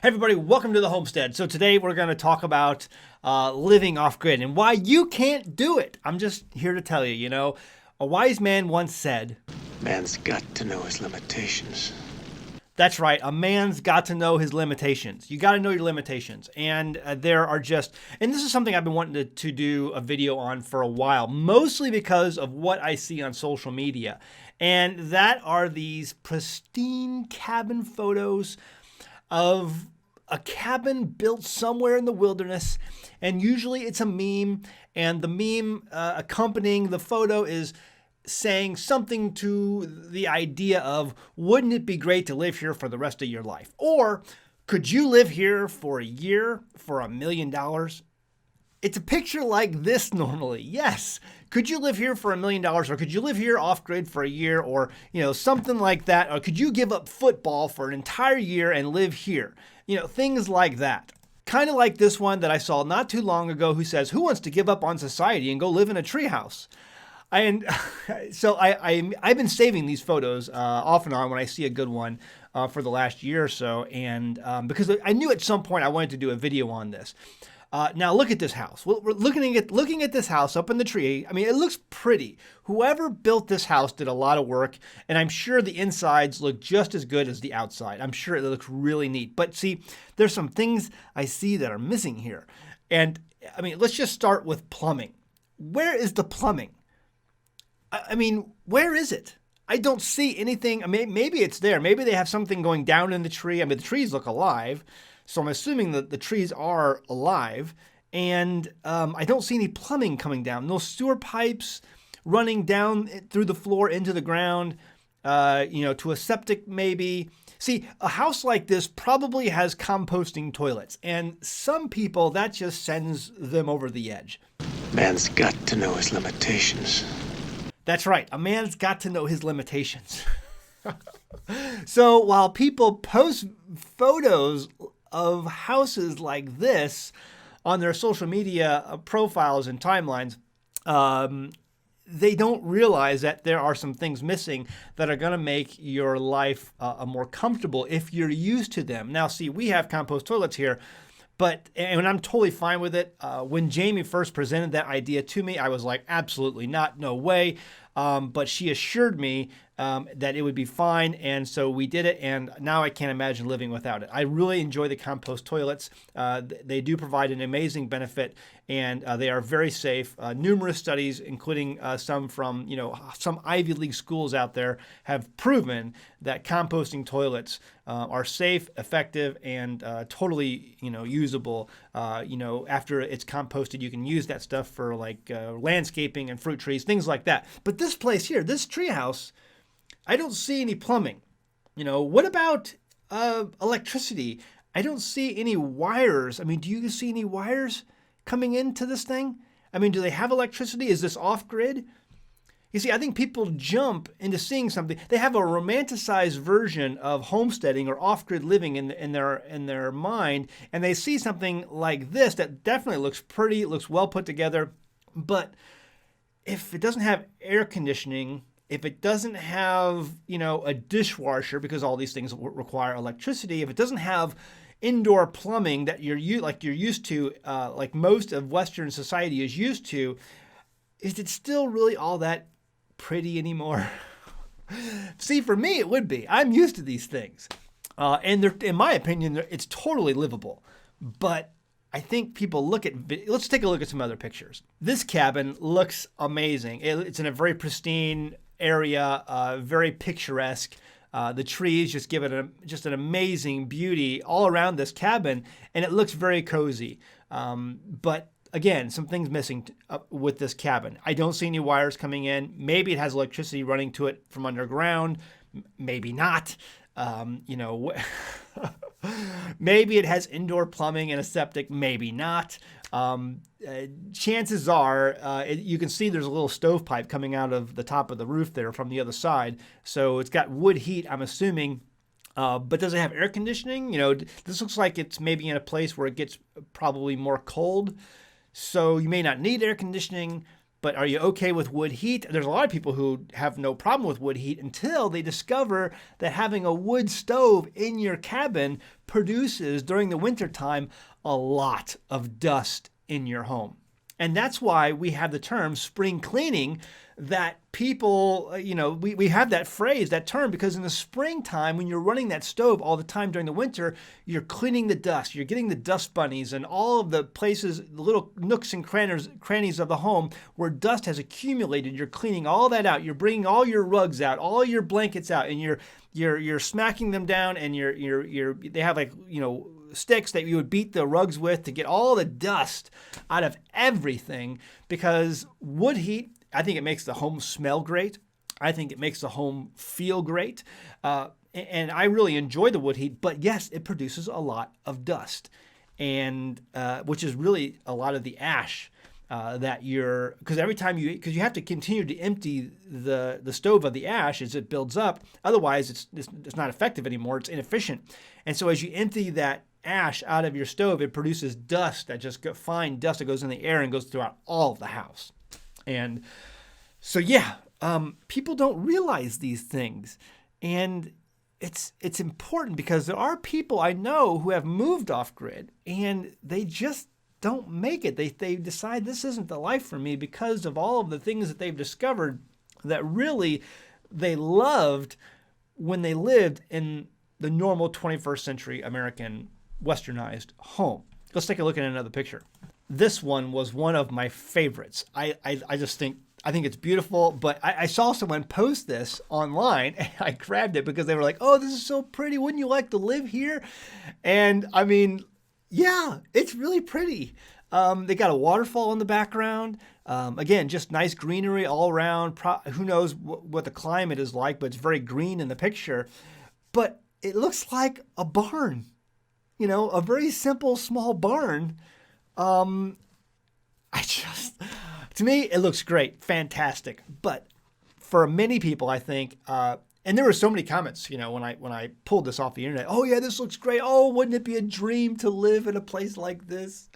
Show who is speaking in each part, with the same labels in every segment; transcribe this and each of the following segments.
Speaker 1: Hey everybody, welcome to the Homestead. So today we're going to talk about living off-grid and why you can't do it. I'm just here to tell you, a wise man once said,
Speaker 2: Man's got to know his limitations.
Speaker 1: that's right, a man's got to know his limitations. You got to know your limitations. And there are just, and this is something I've been wanting to do a video on for a while, mostly because of what I see on social media. And that are these pristine cabin photos of a cabin built somewhere in the wilderness, and usually it's a meme, and the meme accompanying the photo is saying something to the idea of, wouldn't it be great to live here for the rest of your life? Or, could you live here for a year for $1 million? It's a picture like this normally. Yes. Could you live here for $1 million? Or could you live here off grid for a year? Or, something like that. Or could you give up football for an entire year and live here? Things like that. Kind of like this one that I saw not too long ago who says, who wants to give up on society and go live in a treehouse? And so I've been saving these photos off and on when I see a good one for the last year or so. And because I knew at some point I wanted to do a video on this. Now look at this house. We're looking at this house up in the tree. I mean, it looks pretty. Whoever built this house did a lot of work, and I'm sure the insides look just as good as the outside. I'm sure it looks really neat. But see, there's some things I see that are missing here. And I mean, let's just start with plumbing. Where is the plumbing? I mean, where is it? I don't see anything. I mean, maybe it's there. Maybe they have something going down in the tree. I mean, the trees look alive. So I'm assuming that the trees are alive, and I don't see any plumbing coming down. No sewer pipes running down through the floor into the ground, to a septic maybe. See, a house like this probably has composting toilets, and some people, that just sends them over the edge.
Speaker 2: Man's got to know his limitations.
Speaker 1: That's right. A man's got to know his limitations. So while people post photos of houses like this on their social media profiles and timelines, they don't realize that there are some things missing that are going to make your life more comfortable if you're used to them. Now, see, we have compost toilets here, and I'm totally fine with it. When Jamie first presented that idea to me, I was like, absolutely not, no way. But she assured me that it would be fine, and so we did it, and now I can't imagine living without it. I really enjoy the compost toilets. They do provide an amazing benefit, and they are very safe. Numerous studies, including some from some Ivy League schools out there, have proven that composting toilets are safe, effective, and totally usable. After it's composted, you can use that stuff for like landscaping and fruit trees, things like that. But this place here, this treehouse, I don't see any plumbing. What about electricity? I don't see any wires. I mean, do you see any wires coming into this thing? I mean, do they have electricity? Is this off-grid? You see, I think people jump into seeing something. They have a romanticized version of homesteading or off-grid living in their mind, and they see something like this that definitely looks pretty, looks well put together. But if it doesn't have air conditioning, if it doesn't have, a dishwasher, because all these things require electricity, if it doesn't have indoor plumbing that you're used to, like most of Western society is used to, is it still really all that pretty anymore? See, for me, it would be. I'm used to these things. And in my opinion, it's totally livable. But I think people let's take a look at some other pictures. This cabin looks amazing. It's in a very pristine area, very picturesque. The trees just give it just an amazing beauty all around this cabin, and it looks very cozy. But again, some things missing with this cabin. I don't see any wires coming in. Maybe it has electricity running to it from underground. Maybe not. Maybe it has indoor plumbing and a septic. Maybe not. Chances are, you can see there's a little stovepipe coming out of the top of the roof there from the other side. So it's got wood heat, I'm assuming. But does it have air conditioning? This looks like it's maybe in a place where it gets probably more cold. So you may not need air conditioning. But are you okay with wood heat? There's a lot of people who have no problem with wood heat until they discover that having a wood stove in your cabin produces, during the wintertime, a lot of dust in your home. And that's why we have the term spring cleaning, that people, we have that phrase, that term, because in the springtime, when you're running that stove all the time during the winter, you're cleaning the dust. You're getting the dust bunnies and all of the places, the little nooks and crannies of the home where dust has accumulated. You're cleaning all that out. You're bringing all your rugs out, all your blankets out, and you're smacking them down, and they have sticks that you would beat the rugs with to get all the dust out of everything, because wood heat, I think it makes the home smell great. I think it makes the home feel great. And I really enjoy the wood heat, but yes, it produces a lot of dust, and which is really a lot of the ash because every time because you have to continue to empty the stove of the ash as it builds up. Otherwise, it's not effective anymore. It's inefficient. And so as you empty that ash out of your stove, it produces dust, fine dust that goes in the air and goes throughout all of the house. And so, people don't realize these things. And it's important, because there are people I know who have moved off grid and they just don't make it. They decide this isn't the life for me because of all of the things that they've discovered that really they loved when they lived in the normal 21st century American westernized home. Let's take a look at another picture. This one was one of my favorites. I think it's beautiful, but I saw someone post this online and I grabbed it because they were like, "Oh, this is so pretty. Wouldn't you like to live here?" And I mean, yeah, it's really pretty. They got a waterfall in the background. Again, just nice greenery all around. Who knows what the climate is like, but it's very green in the picture. But it looks like a barn, a very simple, small barn. To me, it looks great, fantastic. But for many people, I think, and there were so many comments, when I pulled this off the internet. "Oh yeah, this looks great. Oh, wouldn't it be a dream to live in a place like this?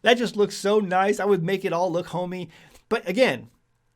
Speaker 1: That just looks so nice. I would make it all look homey." But again,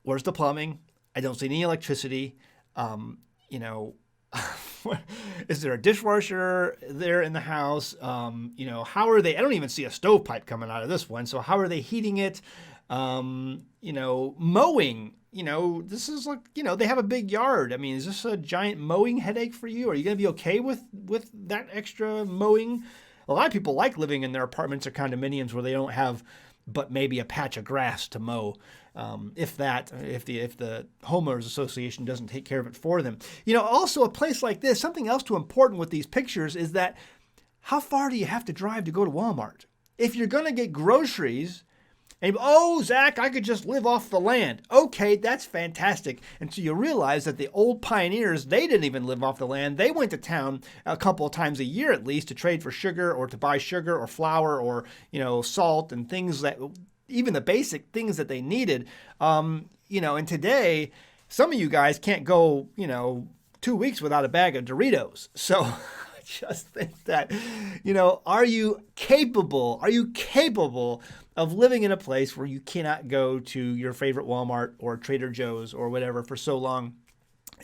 Speaker 1: where's the plumbing? I don't see any electricity. Is there a dishwasher there in the house? How are they? I don't even see a stovepipe coming out of this one. So how are they heating it? Mowing. This is like, they have a big yard. I mean, is this a giant mowing headache for you? Are you going to be okay with that extra mowing? A lot of people like living in their apartments or condominiums where they don't have but maybe a patch of grass to mow. If the homeowners association doesn't take care of it for them. Also a place like this, something else too important with these pictures is that how far do you have to drive to go to Walmart? If you're going to get groceries, and Zach, I could just live off the land. Okay, that's fantastic. And so you realize that the old pioneers, they didn't even live off the land. They went to town a couple of times a year at least to trade for sugar or to buy sugar or flour or, salt and things that, even the basic things that they needed. And today, some of you guys can't go, 2 weeks without a bag of Doritos. So I just think that, are you capable of living in a place where you cannot go to your favorite Walmart or Trader Joe's or whatever for so long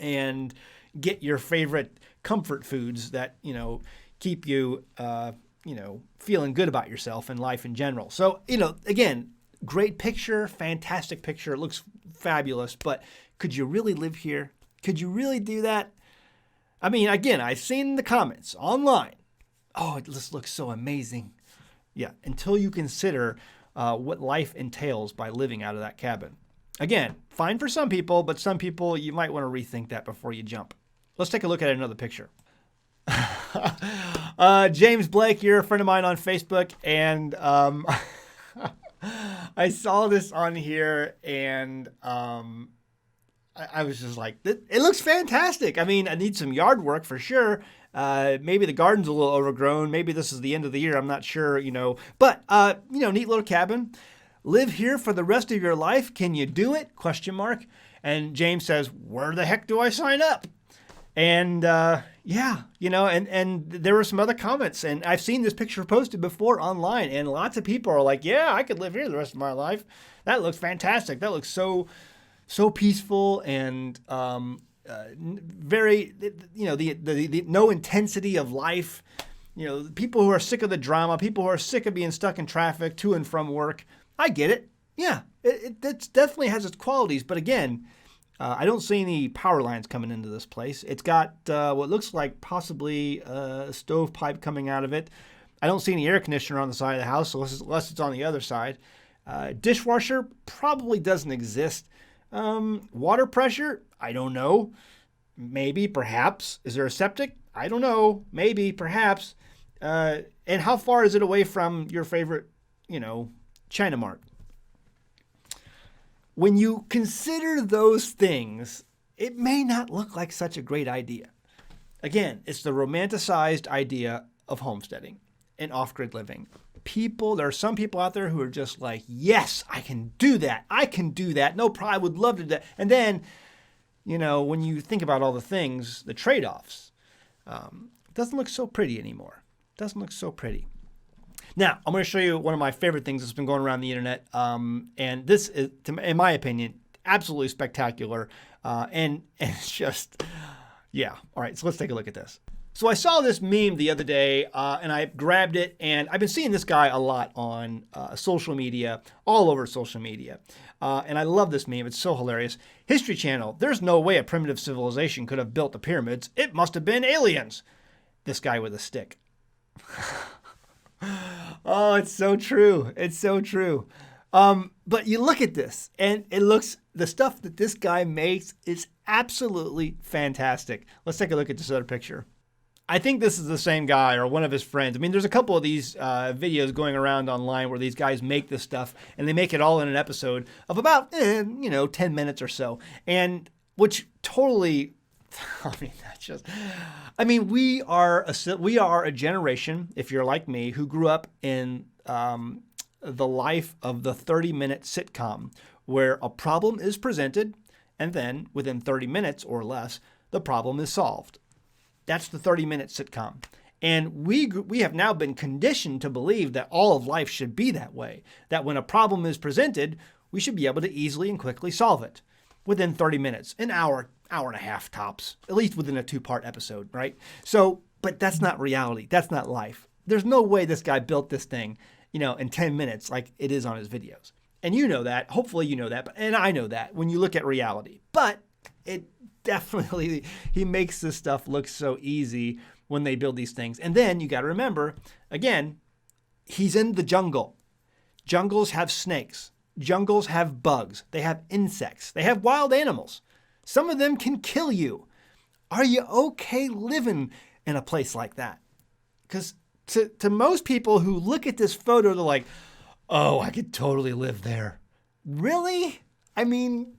Speaker 1: and get your favorite comfort foods that, keep you, feeling good about yourself and life in general? So, again, great picture, fantastic picture. It looks fabulous, but could you really live here? Could you really do that? I mean, again, I've seen the comments online. "Oh, it just looks so amazing." Yeah, until you consider what life entails by living out of that cabin. Again, fine for some people, but some people, you might want to rethink that before you jump. Let's take a look at another picture. James Blake, you're a friend of mine on Facebook, and I saw this on here, and I was just like, it looks fantastic. I mean, I need some yard work for sure. Maybe the garden's a little overgrown. Maybe this is the end of the year. I'm not sure, But, neat little cabin. Live here for the rest of your life. Can you do it? ? And James says, "Where the heck do I sign up?" And yeah, and there were some other comments, and I've seen this picture posted before online, and lots of people are like, yeah, I could live here the rest of my life. That looks fantastic. That looks so peaceful and very, the no intensity of life. People who are sick of the drama, people who are sick of being stuck in traffic to and from work. I get it. Yeah, it definitely has its qualities. But again, I don't see any power lines coming into this place. It's got what looks like possibly a stovepipe coming out of it. I don't see any air conditioner on the side of the house, unless it's on the other side. Dishwasher probably doesn't exist. Water pressure, I don't know. Maybe, perhaps. Is there a septic? I don't know. Maybe, perhaps. And how far is it away from your favorite, China Mart? When you consider those things, it may not look like such a great idea. Again, it's the romanticized idea of homesteading and off-grid living. There are some people out there who are just like, yes, I can do that. I can do that. No problem. I would love to do that. And then, when you think about all the things, the trade-offs, it doesn't look so pretty anymore. It doesn't look so pretty. Now, I'm going to show you one of my favorite things that's been going around the internet. And this is, in my opinion, absolutely spectacular. And it's just, yeah. All right, so let's take a look at this. So I saw this meme the other day, and I grabbed it, and I've been seeing this guy a lot on social media, all over social media. And I love this meme. It's so hilarious. History Channel, there's no way a primitive civilization could have built the pyramids. It must have been aliens. This guy with a stick. Oh, it's so true. It's so true. But you look at this, and the stuff that this guy makes is absolutely fantastic. Let's take a look at this other picture. I think this is the same guy or one of his friends. I mean, there's a couple of these videos going around online where these guys make this stuff, and they make it all in an episode of about, 10 minutes or so. And which totally, we are a generation, if you're like me, who grew up in the life of the 30-minute sitcom where a problem is presented, and then within 30 minutes or less, the problem is solved. That's the 30-minute sitcom. And we have now been conditioned to believe that all of life should be that way, that when a problem is presented, we should be able to easily and quickly solve it within 30 minutes, an hour and a half tops, at least within a 2-part episode, right? So, but that's not reality. That's not life. There's no way this guy built this thing, in 10 minutes like it is on his videos. And you know that. Hopefully you know that. And I know that when you look at reality. But it definitely, he makes this stuff look so easy when they build these things. And then you got to remember, again, he's in the jungle. Jungles have snakes. Jungles have bugs. They have insects. They have wild animals. Some of them can kill you. Are you okay living in a place like that? Because to most people who look at this photo, they're like, oh, I could totally live there. Really? I mean,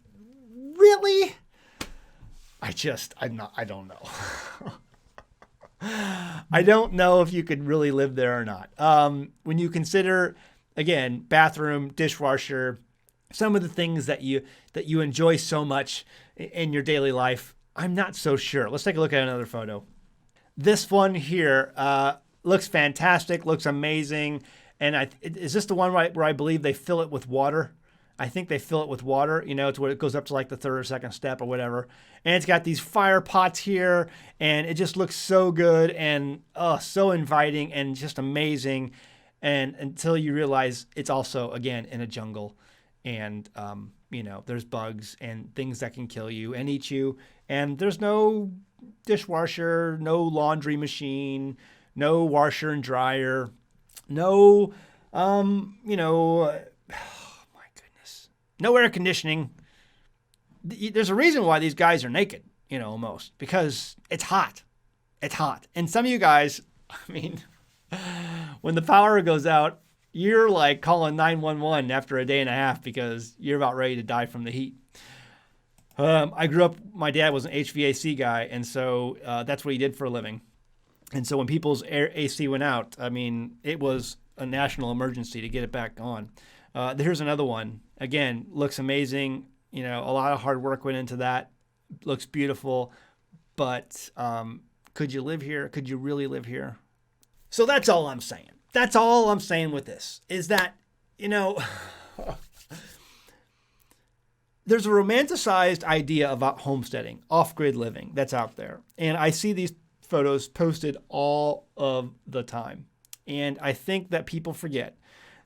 Speaker 1: really? I don't know. I don't know if you could really live there or not. When you consider, again, bathroom, dishwasher, some of the things that you enjoy so much in your daily life, I'm not so sure. Let's take a look at another photo. This one here looks fantastic, looks amazing. And is this the one where I believe they fill it with water? I think they fill it with water, to where it goes up to like the third or second step or whatever. And it's got these fire pots here, and it just looks so good and so inviting and just amazing. And until you realize it's also, again, in a jungle, and there's bugs and things that can kill you and eat you, and there's no dishwasher, no laundry machine, no washer and dryer, no, no air conditioning. There's a reason why these guys are naked, almost, because it's hot. It's hot. And some of you guys, when the power goes out, you're like calling 911 after a day and a half because you're about ready to die from the heat. I grew up, my dad was an HVAC guy, and so that's what he did for a living. And so when people's AC went out, it was a national emergency to get it back on. Here's another one. Again, looks amazing. A lot of hard work went into that. Looks beautiful. but could you live here? Could you really live here? So that's all I'm saying. That's all I'm saying with this is that, there's a romanticized idea about homesteading, off-grid living that's out there. And I see these photos posted all of the time. And I think that people forget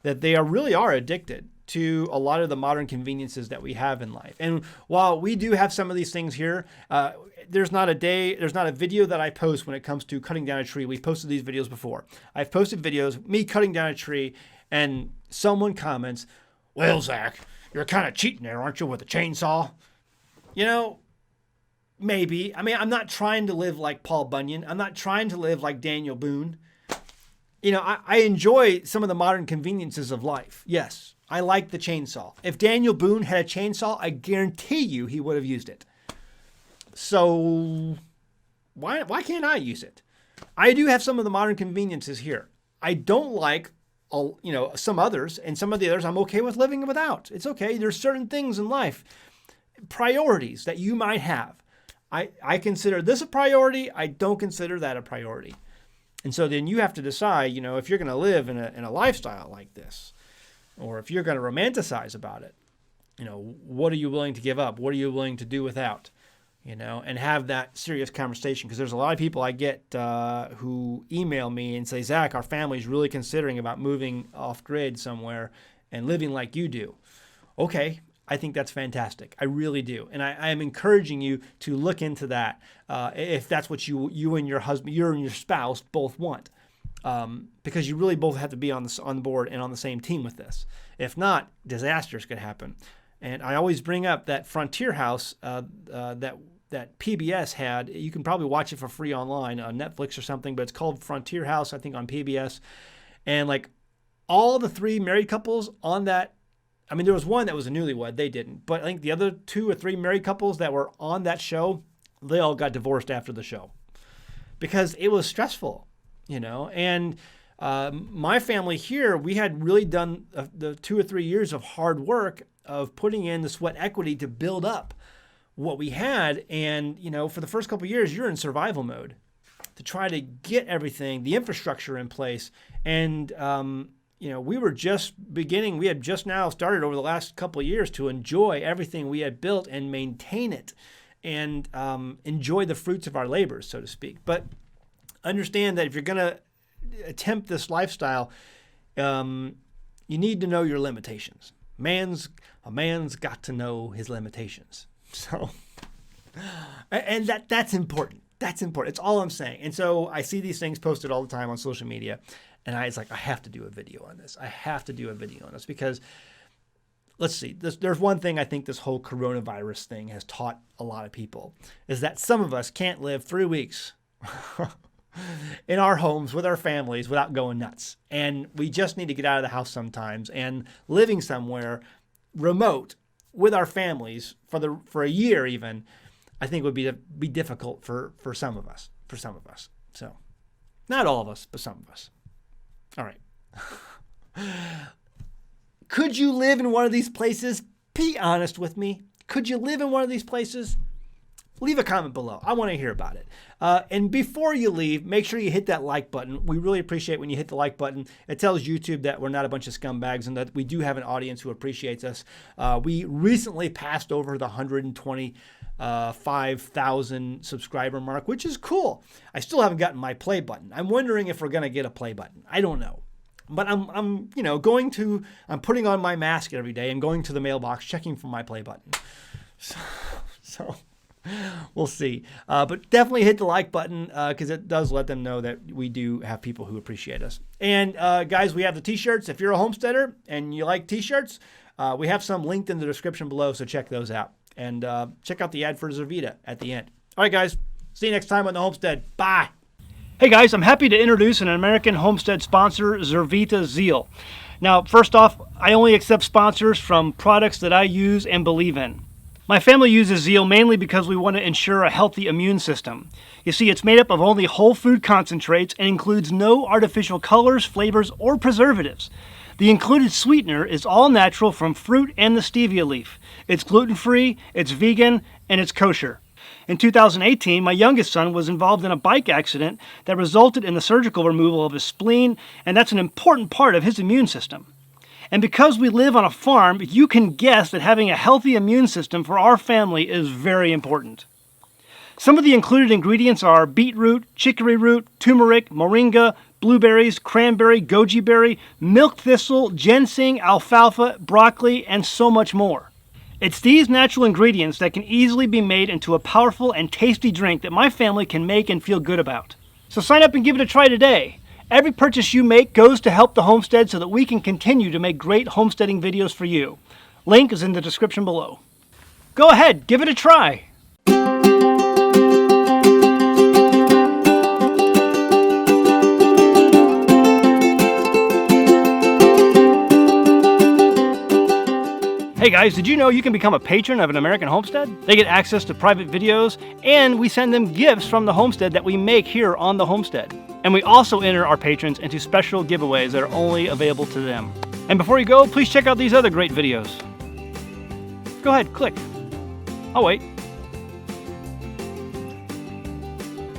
Speaker 1: that they really are addicted to a lot of the modern conveniences that we have in life. And while we do have some of these things here, there's not a video that I post when it comes to cutting down a tree. We've posted these videos before. I've posted videos, me cutting down a tree, and someone comments, "Well, Zach, you're kind of cheating there, aren't you, with a chainsaw?" Maybe. I mean, I'm not trying to live like Paul Bunyan. I'm not trying to live like Daniel Boone. I enjoy some of the modern conveniences of life. Yes, I like the chainsaw. If Daniel Boone had a chainsaw, I guarantee you he would have used it. So why can't I use it? I do have some of the modern conveniences here. I don't like some others, and some of the others I'm okay with living without. It's okay. There's certain things in life, priorities that you might have. I consider this a priority. I don't consider that a priority. And so then you have to decide, if you're going to live in a lifestyle like this, or if you're going to romanticize about it, what are you willing to give up? What are you willing to do without? And have that serious conversation. Because there's a lot of people I get who email me and say, "Zach, our family's really considering about moving off grid somewhere and living like you do." Okay, I think that's fantastic. I really do. And I am encouraging you to look into that if that's what you and your husband, you and your spouse both want. Because you really both have to be on the board and on the same team with this. If not, disasters could happen. And I always bring up that Frontier House that PBS had. You can probably watch it for free online on Netflix or something, but it's called Frontier House, I think, on PBS. And like all the three married couples on that, I mean, there was one that was a newlywed, they didn't. But I think the other 2 or 3 married couples that were on that show, they all got divorced after the show because it was stressful, And my family here, we had really done the 2 or 3 years of hard work of putting in the sweat equity to build up what we had. And, for the first couple of years, you're in survival mode to try to get everything, the infrastructure in place. And, we were just beginning. We had just now started over the last couple of years to enjoy everything we had built and maintain it and enjoy the fruits of our labors, so to speak. But understand that if you're going to attempt this lifestyle, you need to know your limitations. A man's got to know his limitations. So, and that's important. That's important. It's all I'm saying. And so I see these things posted all the time on social media, and I have to do a video on this. I have to do a video on this because, let's see, there's one thing I think this whole coronavirus thing has taught a lot of people is that some of us can't live 3 weeks in our homes with our families without going nuts. And we just need to get out of the house sometimes, and living somewhere remote with our families for a year even, I think would be difficult for some of us. So not all of us, but some of us. All right. Could you live in one of these places? Be honest with me. Could you live in one of these places? Leave a comment below. I want to hear about it. And before you leave, make sure you hit that like button. We really appreciate when you hit the like button. It tells YouTube that we're not a bunch of scumbags and that we do have an audience who appreciates us. We recently passed over the 125,000 subscriber mark, which is cool. I still haven't gotten my play button. I'm wondering if we're going to get a play button. I don't know. But I'm putting on my mask every day and going to the mailbox, checking for my play button. So we'll see. But definitely hit the like button because it does let them know that we do have people who appreciate us. And guys, we have the t-shirts. If you're a homesteader and you like t-shirts, we have some linked in the description below, so check those out. And check out the ad for Zervita at the end. All right, guys. See you next time on the Homestead. Bye. Hey, guys. I'm happy to introduce an American Homestead sponsor, Zervita Zeal. Now, first off, I only accept sponsors from products that I use and believe in. My family uses Zeal mainly because we want to ensure a healthy immune system. You see, it's made up of only whole food concentrates and includes no artificial colors, flavors, or preservatives. The included sweetener is all natural from fruit and the stevia leaf. It's gluten-free, it's vegan, and it's kosher.
Speaker 3: In 2018, my youngest son was involved in a bike accident that resulted in the surgical removal of his spleen, and that's an important part of his immune system. And because we live on a farm, you can guess that having a healthy immune system for our family is very important. Some of the included ingredients are beetroot, chicory root, turmeric, moringa, blueberries, cranberry, goji berry, milk thistle, ginseng, alfalfa, broccoli, and so much more. It's these natural ingredients that can easily be made into a powerful and tasty drink that my family can make and feel good about. So sign up and give it a try today. Every purchase you make goes to help the homestead so that we can continue to make great homesteading videos for you. Link is in the description below. Go ahead, give it a try. Hey guys, did you know you can become a patron of an American homestead? They get access to private videos, and we send them gifts from the homestead that we make here on the homestead. And we also enter our patrons into special giveaways that are only available to them. And before you go, please check out these other great videos. Go ahead, click. I'll wait.